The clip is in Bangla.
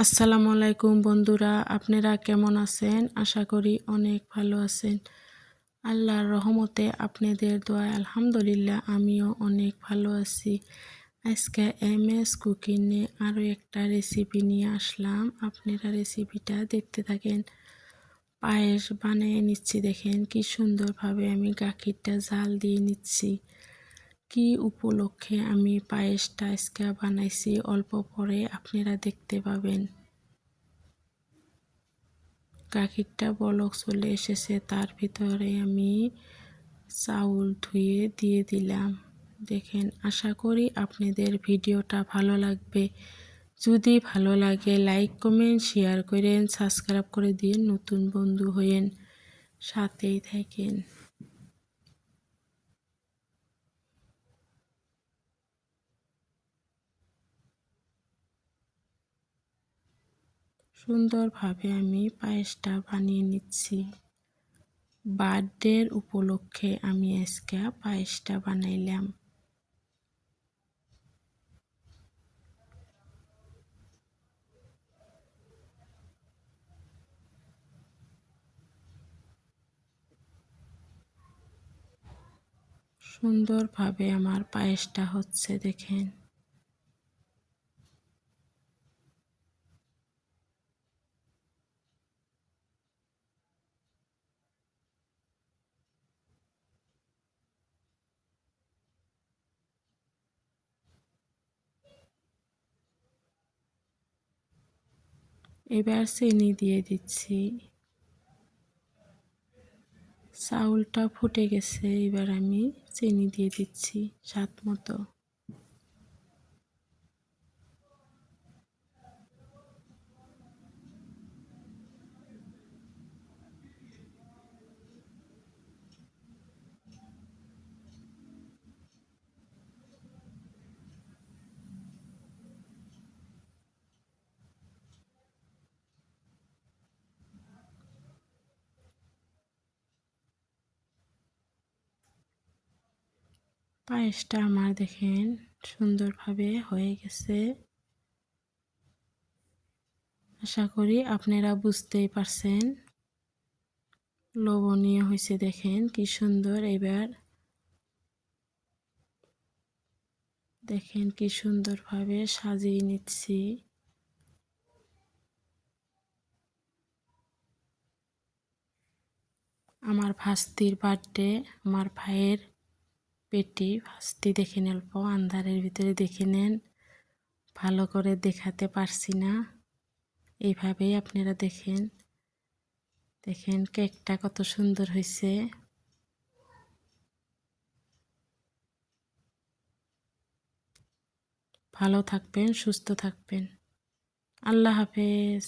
আসসালামু আলাইকুম বন্ধুরা, আপনারা কেমন আছেন? আশা করি অনেক ভালো আছেন। আল্লাহর রহমতে আপনাদের দোয়ায় আলহামদুলিল্লাহ আমিও অনেক ভালো আছি। আজকে এমএস কুকিংয়ে আরও একটা রেসিপি নিয়ে আসলাম। আপনারা রেসিপিটা দেখতে থাকেন। পায়েস বানিয়ে নিচ্ছি, দেখেন কি সুন্দরভাবে আমি গাখিরটা জাল দিয়ে নিচ্ছি। কি উপলক্ষে আমি পায়েসটা আজকে বানাইছি অল্প পরে আপনারা দেখতে পাবেন। গাখিরটা বলক চলে এসেছে, তার ভিতরে আমি চাউল ধুয়ে দিয়ে দিলাম। দেখেন, আশা করি আপনাদের ভিডিওটা ভালো লাগবে। যদি ভালো লাগে লাইক কমেন্ট শেয়ার করেন, সাবস্ক্রাইব করে দিন, নতুন বন্ধু হয়েন, সাথেই থাকেন। সুন্দরভাবে আমি পায়েসটা বানিয়ে নিচ্ছি। বার্থডের উপলক্ষে আমি আজকে পায়েসটা বানাইলাম। সুন্দরভাবে আমার পায়েসটা হচ্ছে, দেখেন। এবার চিনি দিয়ে দিচ্ছি। চাউলটা ফুটে গেছে, এবার আমি চিনি দিয়ে দিচ্ছি স্বাদ মতো। পায়েসটা আমার দেখেন সুন্দরভাবে হয়ে গেছে। আশা করি আপনারা বুঝতেই পারছেন। লোভনীয় হয়েছে, দেখেন কি সুন্দর। এবার দেখেন কি সুন্দরভাবে সাজিয়ে নিচ্ছি। আমার ভাস্তির বার্থডে, আমার ভাইয়ের পেটি ভাস্তি, দেখেন অল্প আন্ধারের ভিতরে দেখে নেন, ভালো করে দেখাতে পারছি না। এইভাবেই আপনারা দেখেন। দেখেন কেকটা কত সুন্দর হয়েছে। ভালো থাকবেন, সুস্থ থাকবেন। আল্লাহ হাফেজ।